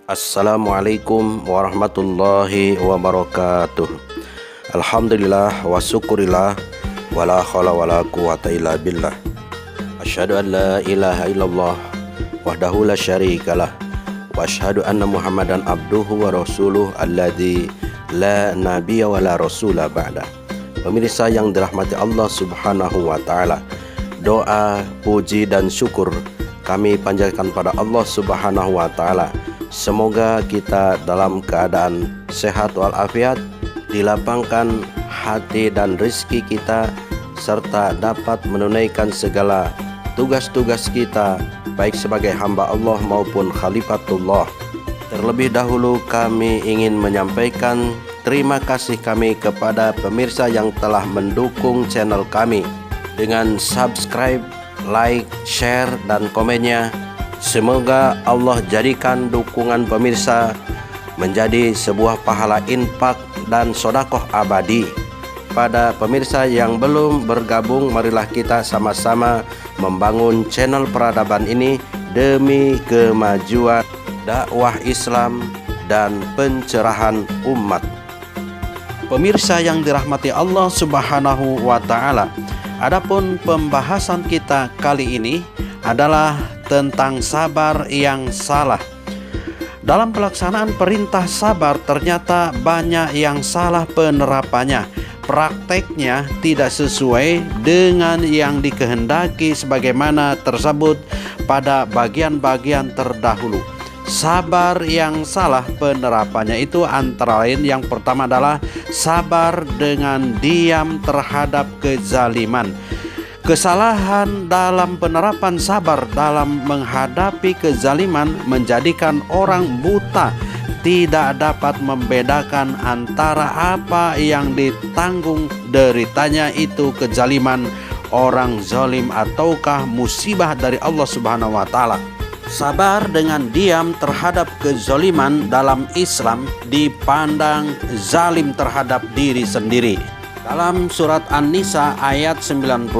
Assalamualaikum warahmatullahi wabarakatuh. Alhamdulillah wa syukurillah wala haula wala quwata illa billah. Asyhadu an la ilaha illallah wahdahu la syarikalah wa asyhadu anna Muhammadan abduhu wa rasuluh alladzi la nabiyya wa la rasula ba'da. Pemirsa yang dirahmati Allah Subhanahu wa taala, doa, puji dan syukur kami panjatkan pada Allah Subhanahu wa taala. Semoga kita dalam keadaan sehat walafiat, dilapangkan hati dan rezeki kita, serta dapat menunaikan segala tugas-tugas kita baik sebagai hamba Allah maupun khalifatullah. Terlebih dahulu kami ingin menyampaikan terima kasih kami kepada pemirsa yang telah mendukung channel kami dengan subscribe, like, share dan komennya. Semoga Allah jadikan dukungan pemirsa menjadi sebuah pahala infak dan sodakoh abadi. Pada pemirsa yang belum bergabung, marilah kita sama-sama membangun channel peradaban ini demi kemajuan dakwah Islam dan pencerahan umat. Pemirsa yang dirahmati Allah Subhanahu wa taala, adapun pembahasan kita kali ini adalah tentang sabar yang salah. Dalam pelaksanaan perintah sabar ternyata banyak yang salah penerapannya. Prakteknya tidak sesuai dengan yang dikehendaki sebagaimana tersebut pada bagian-bagian terdahulu. Sabar yang salah penerapannya itu antara lain, yang pertama adalah sabar dengan diam terhadap kezaliman. Kesalahan dalam penerapan sabar dalam menghadapi kezaliman menjadikan orang buta tidak dapat membedakan antara apa yang ditanggung deritanya itu kezaliman orang zalim ataukah musibah dari Allah Subhanahu wa taala. Sabar dengan diam terhadap kezaliman dalam Islam dipandang zalim terhadap diri sendiri. Dalam surat An-Nisa ayat 97,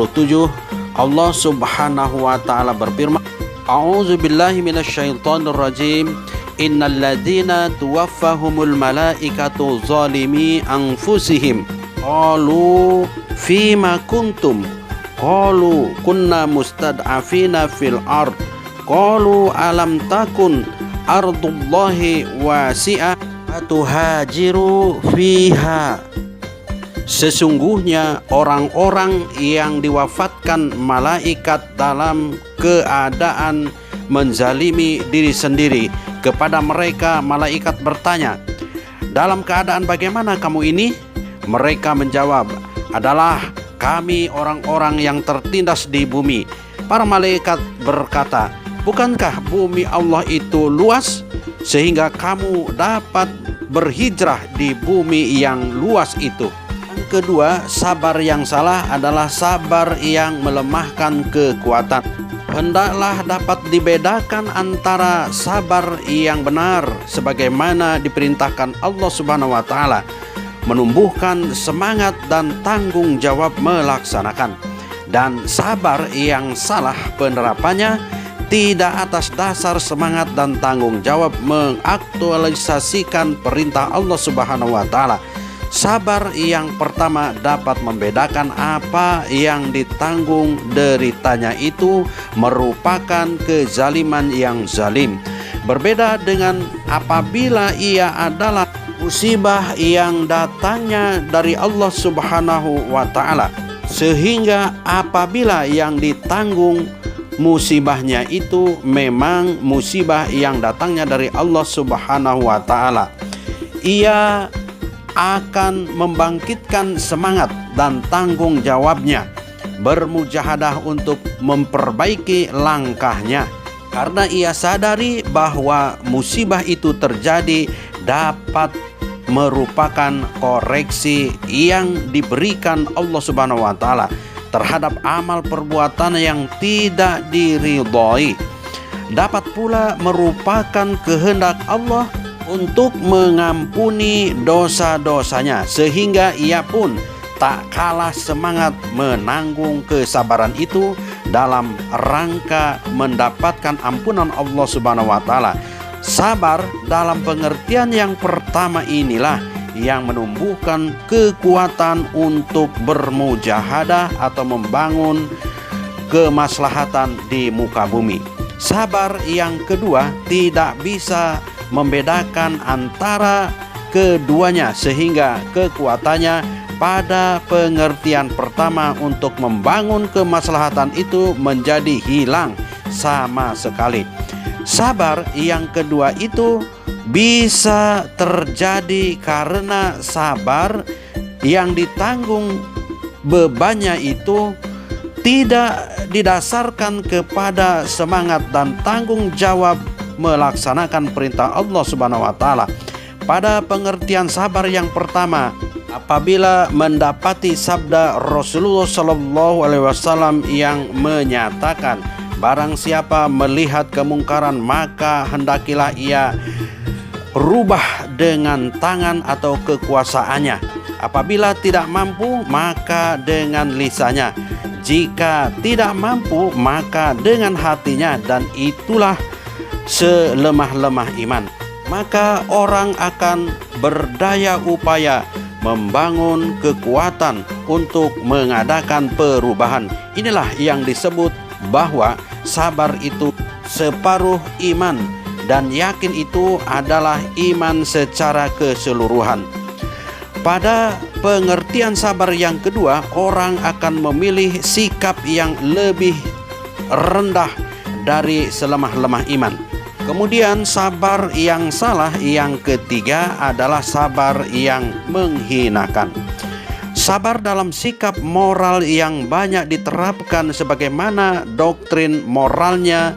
Allah Subhanahu wa taala berfirman, A'udzu billahi minasyaitonir rajim. Innal ladzina tuwaffahumul malaikatu zalimi anfusihim qalu fima kuntum qalu kunna mustad'afina fil ard qalu alam takun ardullahi wasi'ah atuhajiru fiha. Sesungguhnya orang-orang yang diwafatkan malaikat dalam keadaan menzalimi diri sendiri, kepada mereka malaikat bertanya, dalam keadaan bagaimana kamu ini? Mereka menjawab, adalah kami orang-orang yang tertindas di bumi. Para malaikat berkata, bukankah bumi Allah itu luas sehingga kamu dapat berhijrah di bumi yang luas itu? Kedua, sabar yang salah adalah sabar yang melemahkan kekuatan. Hendaklah dapat dibedakan antara sabar yang benar sebagaimana diperintahkan Allah Subhanahu wa taala, menumbuhkan semangat dan tanggung jawab melaksanakan, dan sabar yang salah penerapannya tidak atas dasar semangat dan tanggung jawab mengaktualisasikan perintah Allah Subhanahu wa taala. Sabar yang pertama dapat membedakan apa yang ditanggung deritanya itu merupakan kezaliman yang zalim. Berbeda dengan apabila ia adalah musibah yang datangnya dari Allah Subhanahu wa taala. Sehingga apabila yang ditanggung musibahnya itu memang musibah yang datangnya dari Allah Subhanahu wa taala, ia akan membangkitkan semangat dan tanggung jawabnya, bermujahadah untuk memperbaiki langkahnya, karena ia sadari bahwa musibah itu terjadi dapat merupakan koreksi yang diberikan Allah Subhanahu wa taala terhadap amal perbuatan yang tidak diridhoi. Dapat pula merupakan kehendak Allah untuk mengampuni dosa-dosanya, sehingga ia pun tak kalah semangat menanggung kesabaran itu dalam rangka mendapatkan ampunan Allah Subhanahu wa taala. Sabar dalam pengertian yang pertama inilah yang menumbuhkan kekuatan untuk bermujahadah atau membangun kemaslahatan di muka bumi. Sabar yang kedua tidak bisa membedakan antara keduanya, sehingga kekuatannya pada pengertian pertama untuk membangun kemaslahatan itu menjadi hilang sama sekali. Sabar yang kedua itu bisa terjadi karena sabar yang ditanggung bebannya itu tidak didasarkan kepada semangat dan tanggung jawab melaksanakan perintah Allah Subhanahu wa taala. Pada pengertian sabar yang pertama, apabila mendapati sabda Rasulullah Shallallahu Alaihi Wasallam yang menyatakan, barang siapa melihat kemungkaran maka hendakilah ia rubah dengan tangan atau kekuasaannya. Apabila tidak mampu maka dengan lisannya. Jika tidak mampu maka dengan hatinya, dan itulah selemah-lemah iman. Maka orang akan berdaya upaya membangun kekuatan untuk mengadakan perubahan. Inilah yang disebut bahwa sabar itu separuh iman, dan yakin itu adalah iman secara keseluruhan. Pada pengertian sabar yang kedua, orang akan memilih sikap yang lebih rendah dari selemah-lemah iman. Kemudian sabar yang salah yang ketiga adalah sabar yang menghinakan. Sabar dalam sikap moral yang banyak diterapkan sebagaimana doktrin moralnya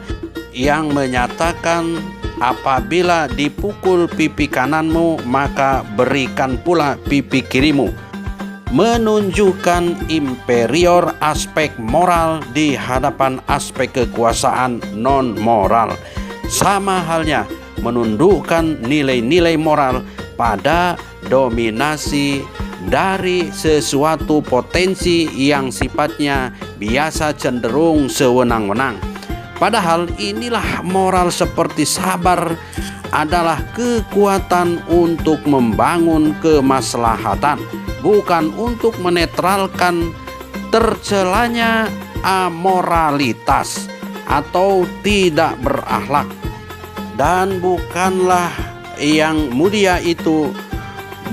yang menyatakan apabila dipukul pipi kananmu maka berikan pula pipi kirimu, menunjukkan inferior aspek moral di hadapan aspek kekuasaan non-moral. Sama halnya menundukkan nilai-nilai moral pada dominasi dari sesuatu potensi yang sifatnya biasa cenderung sewenang-wenang. Padahal inilah moral seperti sabar adalah kekuatan untuk membangun kemaslahatan, bukan untuk menetralkan tercelanya amoralitas atau tidak berakhlak. Dan bukanlah yang mulia itu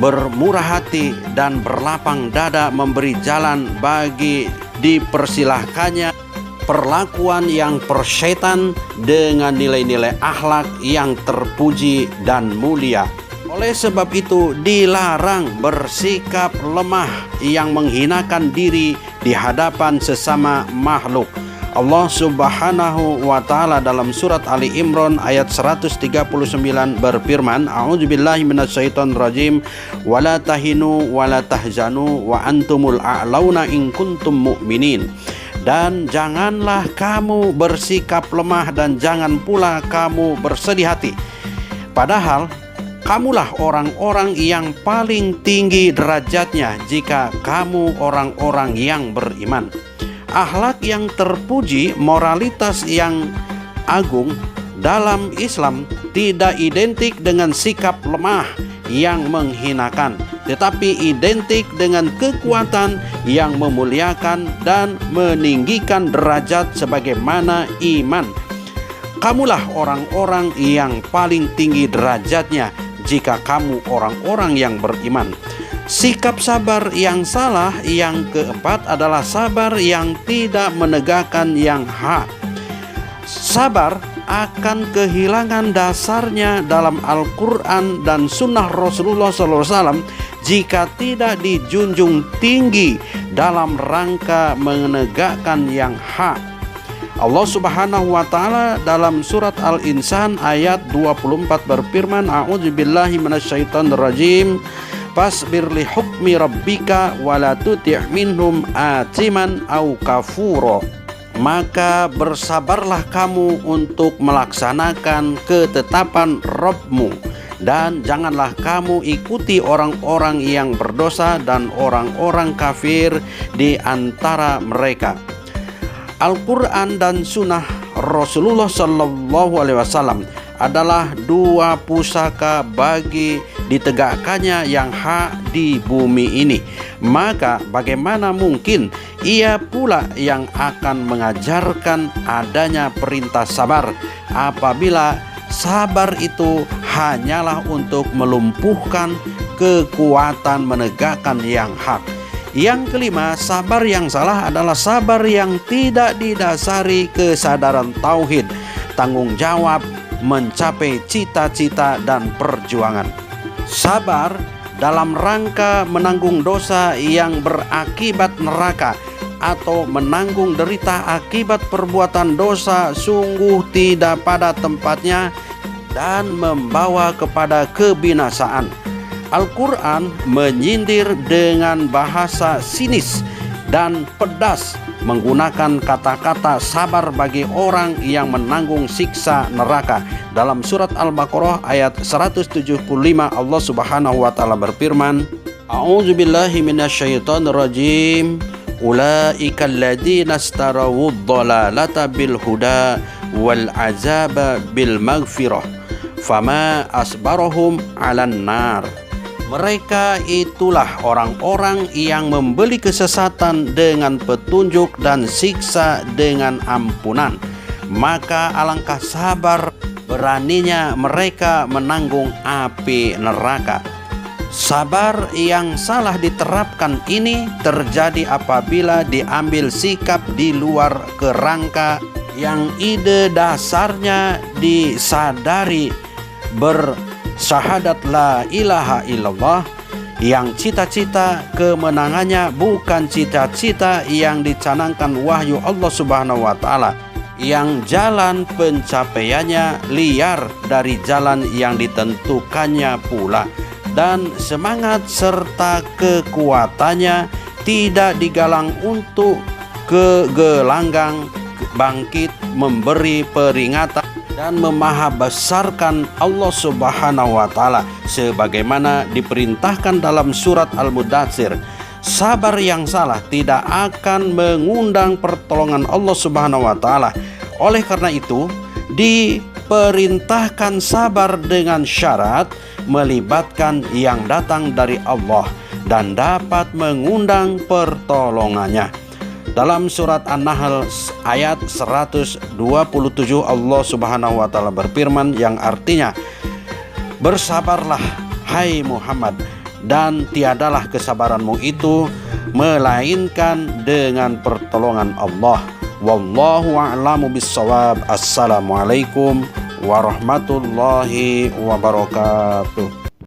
bermurah hati dan berlapang dada memberi jalan bagi dipersilahkannya perlakuan yang persetan dengan nilai-nilai akhlak yang terpuji dan mulia. Oleh sebab itu dilarang bersikap lemah yang menghinakan diri di hadapan sesama makhluk. Allah Subhanahu wa taala dalam surat Ali Imran ayat 139 berfirman, A'udzubillahi minasyaitonir rajim, wala tahinu wala tahzanu wa antumul a'launa in kuntum mu'minin. Dan janganlah kamu bersikap lemah dan jangan pula kamu bersedih hati, padahal kamulah orang-orang yang paling tinggi derajatnya jika kamu orang-orang yang beriman. Akhlak yang terpuji, moralitas yang agung dalam Islam tidak identik dengan sikap lemah yang menghinakan, tetapi identik dengan kekuatan yang memuliakan dan meninggikan derajat sebagaimana iman. Kamulah orang-orang yang paling tinggi derajatnya jika kamu orang-orang yang beriman. Sikap sabar yang salah yang keempat adalah sabar yang tidak menegakkan yang hak. Sabar akan kehilangan dasarnya dalam Al-Quran dan Sunnah Rasulullah SAW jika tidak dijunjung tinggi dalam rangka menegakkan yang hak. Allah Subhanahu wa taala dalam surat Al-Insan ayat 24 berfirman, A'udzubillahi minasyaitonir rajim, fasbir li hukmi rabbika wala tuti' minhum atiman au kafuro. Maka bersabarlah kamu untuk melaksanakan ketetapan Rabbmu, dan janganlah kamu ikuti orang-orang yang berdosa dan orang-orang kafir di antara mereka. Al-Quran dan Sunnah Rasulullah Sallallahu Alaihi Wasallam adalah dua pusaka bagi ditegakkannya yang hak di bumi ini. Maka bagaimana mungkin ia pula yang akan mengajarkan adanya perintah sabar apabila sabar itu hanyalah untuk melumpuhkan kekuatan menegakkan yang hak. Yang kelima, sabar yang salah adalah sabar yang tidak didasari kesadaran tauhid, tanggung jawab, mencapai cita-cita dan perjuangan. Sabar dalam rangka menanggung dosa yang berakibat neraka atau menanggung derita akibat perbuatan dosa sungguh tidak pada tempatnya dan membawa kepada kebinasaan. Al-Quran menyindir dengan bahasa sinis dan pedas menggunakan kata-kata sabar bagi orang yang menanggung siksa neraka. Dalam surat Al-Baqarah ayat 175 Allah Subhanahu wa taala berfirman, A'udzubillahi minasyaitonirrajim. Ulaika alladzina istarawud dhalalata bil huda wal azaba bil maghfirah fama asbarahum 'alan nar. Mereka itulah orang-orang yang membeli kesesatan dengan petunjuk dan siksa dengan ampunan. Maka alangkah sabar beraninya mereka menanggung api neraka. Sabar yang salah diterapkan ini terjadi apabila diambil sikap di luar kerangka yang ide dasarnya disadari bersyahadat la ilaha illallah, yang cita-cita kemenangannya bukan cita-cita yang dicanangkan wahyu Allah Subhanahu wa taala, yang jalan pencapaiannya liar dari jalan yang ditentukannya pula, dan semangat serta kekuatannya tidak digalang untuk kegelanggang bangkit memberi peringatan dan memahabesarkan Allah Subhanahu wa taala sebagaimana diperintahkan dalam surat Al-Mudatsir. Sabar yang salah tidak akan mengundang pertolongan Allah Subhanahu wa taala. Oleh karena itu, diperintahkan sabar dengan syarat melibatkan yang datang dari Allah dan dapat mengundang pertolongannya. Dalam surat An-Nahl ayat 127 Allah Subhanahu wa taala berfirman yang artinya, bersabarlah hai Muhammad, dan tiadalah kesabaranmu itu melainkan dengan pertolongan Allah. Wallahu a'lamu bissawab. Assalamualaikum warahmatullahi wabarakatuh.